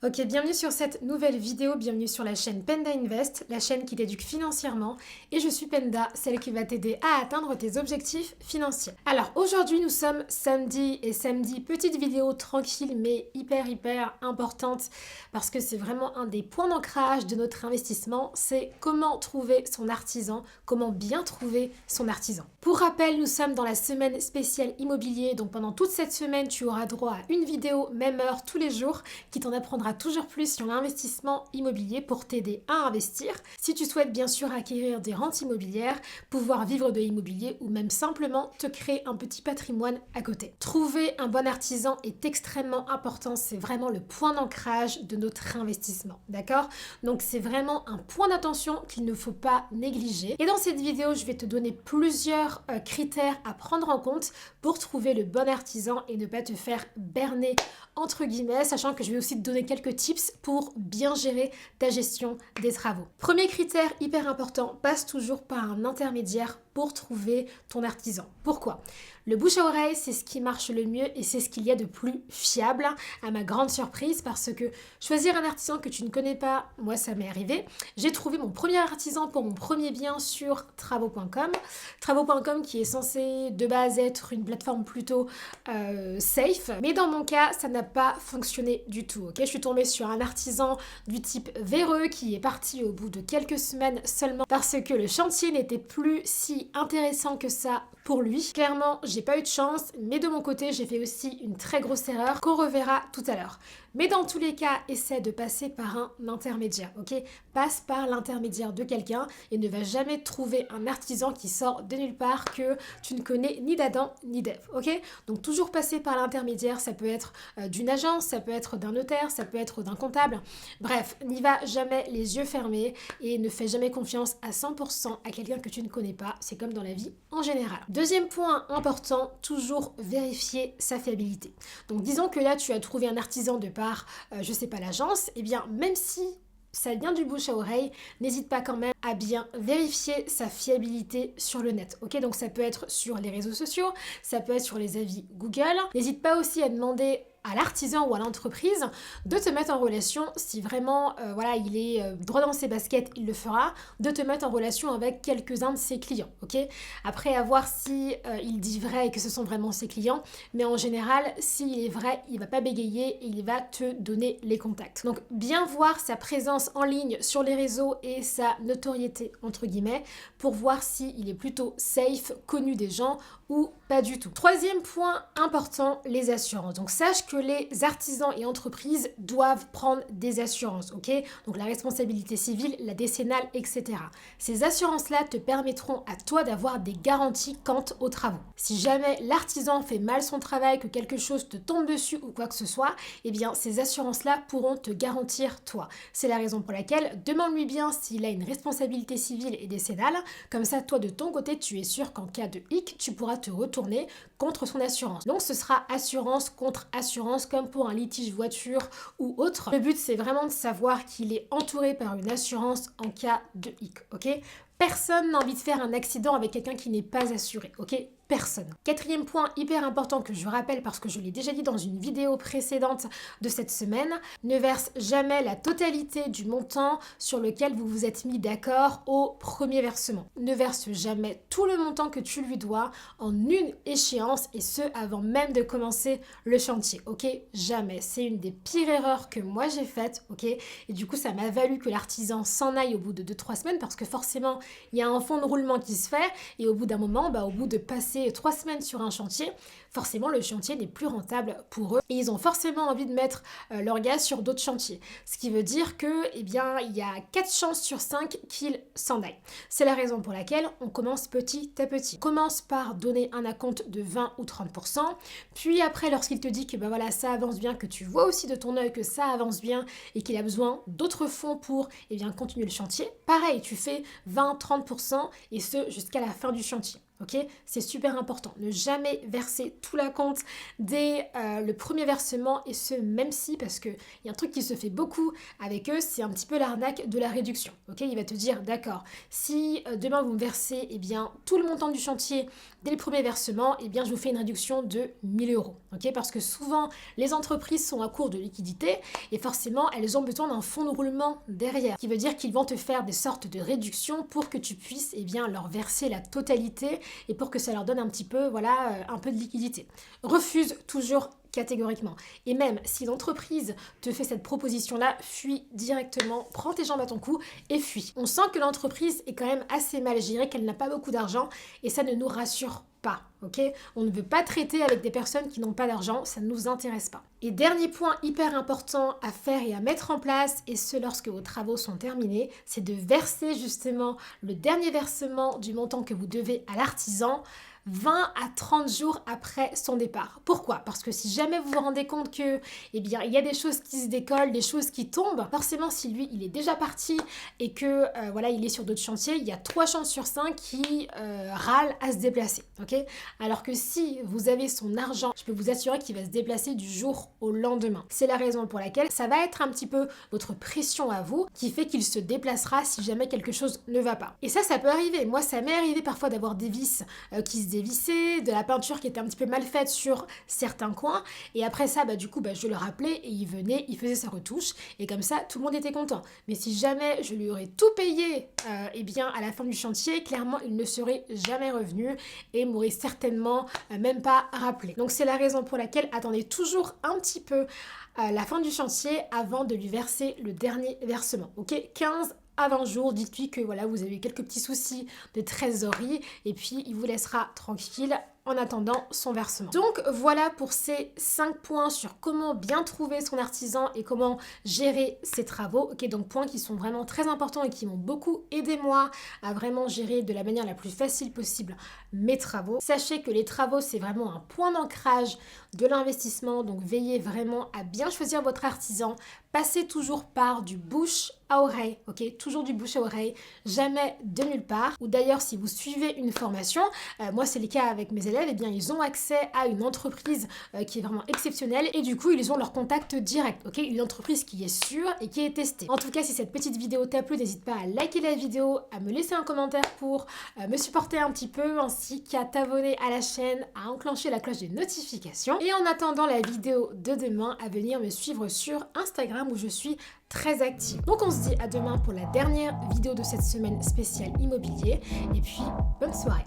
Ok, bienvenue sur cette nouvelle vidéo, bienvenue sur la chaîne Penda Invest, la chaîne qui t'éduque financièrement. Et je suis Penda, celle qui va t'aider à atteindre tes objectifs financiers. Alors aujourd'hui nous sommes samedi et samedi, petite vidéo tranquille mais hyper importante parce que c'est vraiment un des points d'ancrage de notre investissement, c'est comment trouver son artisan, comment bien trouver son artisan. Pour rappel, nous sommes dans la semaine spéciale immobilier, donc pendant toute cette semaine tu auras droit à une vidéo, même heure, tous les jours, qui t'en apprendra toujours plus sur l'investissement immobilier pour t'aider à investir. Si tu souhaites bien sûr acquérir des rentes immobilières, pouvoir vivre de l'immobilier ou même simplement te créer un petit patrimoine à côté. Trouver un bon artisan est extrêmement important, c'est vraiment le point d'ancrage de notre investissement, d'accord? Donc c'est vraiment un point d'attention qu'il ne faut pas négliger. Et dans cette vidéo, je vais te donner plusieurs critères à prendre en compte pour trouver le bon artisan et ne pas te faire berner entre guillemets, sachant que je vais aussi te donner quelques tips pour bien gérer ta gestion des travaux. Premier critère hyper important, passe toujours par un intermédiaire pour trouver ton artisan. Pourquoi? Le bouche à oreille, c'est ce qui marche le mieux et c'est ce qu'il y a de plus fiable, à ma grande surprise, parce que choisir un artisan que tu ne connais pas, moi ça m'est arrivé. J'ai trouvé mon premier artisan pour mon premier bien sur travaux.com. Travaux.com qui est censé de base être une plateforme plutôt safe, mais dans mon cas, ça n'a pas fonctionné du tout. Ok, je suis tombée sur un artisan du type véreux qui est parti au bout de quelques semaines seulement parce que le chantier n'était plus si intéressant que ça pour lui. Clairement, j'ai pas eu de chance, mais de mon côté, j'ai fait aussi une très grosse erreur qu'on reverra tout à l'heure. Mais dans tous les cas, essaie de passer par un intermédiaire, ok? Passe par l'intermédiaire de quelqu'un et ne va jamais trouver un artisan qui sort de nulle part que tu ne connais ni d'Adam ni d'Ève, ok? Donc toujours passer par l'intermédiaire, ça peut être d'une agence, ça peut être d'un notaire, ça peut être d'un comptable. Bref, n'y va jamais les yeux fermés et ne fais jamais confiance à 100% à quelqu'un que tu ne connais pas. C'est comme dans la vie en général. Deuxième point important, toujours vérifier sa fiabilité. Donc disons que là, tu as trouvé un artisan de par, je sais pas, l'agence, et bien même si ça vient du bouche à oreille, n'hésite pas quand même à bien vérifier sa fiabilité sur le net, ok? Donc ça peut être sur les réseaux sociaux, ça peut être sur les avis Google. N'hésite pas aussi à demander à l'artisan ou à l'entreprise de te mettre en relation si vraiment voilà, il est droit dans ses baskets, il le fera, de te mettre en relation avec quelques-uns de ses clients, ok? Après, à voir si il dit vrai et que ce sont vraiment ses clients, mais en général, s'il est vrai, il va pas bégayer et il va te donner les contacts. Donc, bien voir sa présence en ligne sur les réseaux et sa notoriété, entre guillemets, pour voir s'il est plutôt safe, connu des gens ou pas du tout. Troisième point important, les assurances. Donc sache que les artisans et entreprises doivent prendre des assurances, ok? Donc la responsabilité civile, la décennale, etc. Ces assurances-là te permettront à toi d'avoir des garanties quant aux travaux. Si jamais l'artisan fait mal son travail, que quelque chose te tombe dessus ou quoi que ce soit, eh bien ces assurances-là pourront te garantir toi. C'est la raison pour laquelle demande-lui bien s'il a une responsabilité civile et décennale. Comme ça, toi de ton côté, tu es sûr qu'en cas de hic, tu pourras te retourner contre son assurance. Donc ce sera assurance contre assurance comme pour un litige voiture ou autre. Le but c'est vraiment de savoir qu'il est entouré par une assurance en cas de hic, ok? Personne n'a envie de faire un accident avec quelqu'un qui n'est pas assuré, ok? Personne. Quatrième point hyper important que je rappelle parce que je l'ai déjà dit dans une vidéo précédente de cette semaine, ne verse jamais la totalité du montant sur lequel vous vous êtes mis d'accord au premier versement. Ne verse jamais tout le montant que tu lui dois en une échéance et ce avant même de commencer le chantier, ok? Jamais. C'est une des pires erreurs que moi j'ai faites, ok? Et du coup ça m'a valu que l'artisan s'en aille au bout de 2-3 semaines parce que forcément il y a un fond de roulement qui se fait et au bout d'un moment, au bout de passer 3 semaines sur un chantier, forcément le chantier n'est plus rentable pour eux et ils ont forcément envie de mettre leur gaz sur d'autres chantiers. Ce qui veut dire que, eh bien, il y a 4 chances sur 5 qu'ils s'en aillent. C'est la raison pour laquelle on commence petit à petit. On commence par donner un acompte de 20 ou 30%, puis après lorsqu'il te dit que voilà, ça avance bien, que tu vois aussi de ton œil que ça avance bien et qu'il a besoin d'autres fonds pour continuer le chantier, pareil, tu fais 20-30% et ce jusqu'à la fin du chantier. Ok, c'est super important. Ne jamais verser tout l'acompte dès le premier versement, et ce même si, parce qu'il y a un truc qui se fait beaucoup avec eux, c'est un petit peu l'arnaque de la réduction. Ok, il va te dire d'accord, si demain vous me versez tout le montant du chantier dès le premier versement, je vous fais une réduction de 1000 euros. Ok, parce que souvent les entreprises sont à court de liquidité et forcément elles ont besoin d'un fonds de roulement derrière, ce qui veut dire qu'ils vont te faire des sortes de réductions pour que tu puisses leur verser la totalité et pour que ça leur donne un petit peu, un peu de liquidité. Refuse toujours catégoriquement. Et même si l'entreprise te fait cette proposition-là, fuis directement, prends tes jambes à ton cou et fuis. On sent que l'entreprise est quand même assez mal gérée, qu'elle n'a pas beaucoup d'argent et ça ne nous rassure pas, ok? On ne veut pas traiter avec des personnes qui n'ont pas d'argent, ça ne nous intéresse pas. Et dernier point hyper important à faire et à mettre en place, et ce lorsque vos travaux sont terminés, c'est de verser justement le dernier versement du montant que vous devez à l'artisan 20 à 30 jours après son départ. Pourquoi? Parce que si jamais vous vous rendez compte que, il y a des choses qui se décollent, des choses qui tombent, forcément si lui il est déjà parti et que il est sur d'autres chantiers, il y a 3 chances sur 5 qui râlent à se déplacer. Ok? Alors que si vous avez son argent, je peux vous assurer qu'il va se déplacer du jour au lendemain. C'est la raison pour laquelle ça va être un petit peu votre pression à vous qui fait qu'il se déplacera si jamais quelque chose ne va pas. Et ça peut arriver. Moi, ça m'est arrivé parfois d'avoir des vis qui se dévissaient, de la peinture qui était un petit peu mal faite sur certains coins. Et après ça, je le rappelais et il venait, il faisait sa retouche. Et comme ça, tout le monde était content. Mais si jamais je lui aurais tout payé, à la fin du chantier, clairement, il ne serait jamais revenu et m'aurait certainement même pas rappelé. Donc c'est la raison pour laquelle attendez toujours un petit peu la fin du chantier avant de lui verser le dernier versement. Ok, 15 à 20 jours, dites-lui que vous avez quelques petits soucis de trésorerie et puis il vous laissera tranquille en attendant son versement. Donc voilà pour ces 5 points sur comment bien trouver son artisan et comment gérer ses travaux. Ok, donc points qui sont vraiment très importants et qui m'ont beaucoup aidé moi à vraiment gérer de la manière la plus facile possible mes travaux. Sachez que les travaux c'est vraiment un point d'ancrage de l'investissement, donc veillez vraiment à bien choisir votre artisan. Passez toujours par du bouche à oreille, ok? Toujours du bouche à oreille, jamais de nulle part. Ou d'ailleurs, si vous suivez une formation, moi c'est le cas avec mes élèves, ils ont accès à une entreprise qui est vraiment exceptionnelle et du coup, ils ont leur contact direct, ok? Une entreprise qui est sûre et qui est testée. En tout cas, si cette petite vidéo t'a plu, n'hésite pas à liker la vidéo, à me laisser un commentaire pour me supporter un petit peu, ainsi qu'à t'abonner à la chaîne, à enclencher la cloche des notifications. Et en attendant la vidéo de demain, à venir me suivre sur Instagram où je suis très active. Donc on se dit à demain pour la dernière vidéo de cette semaine spéciale immobilier et puis bonne soirée.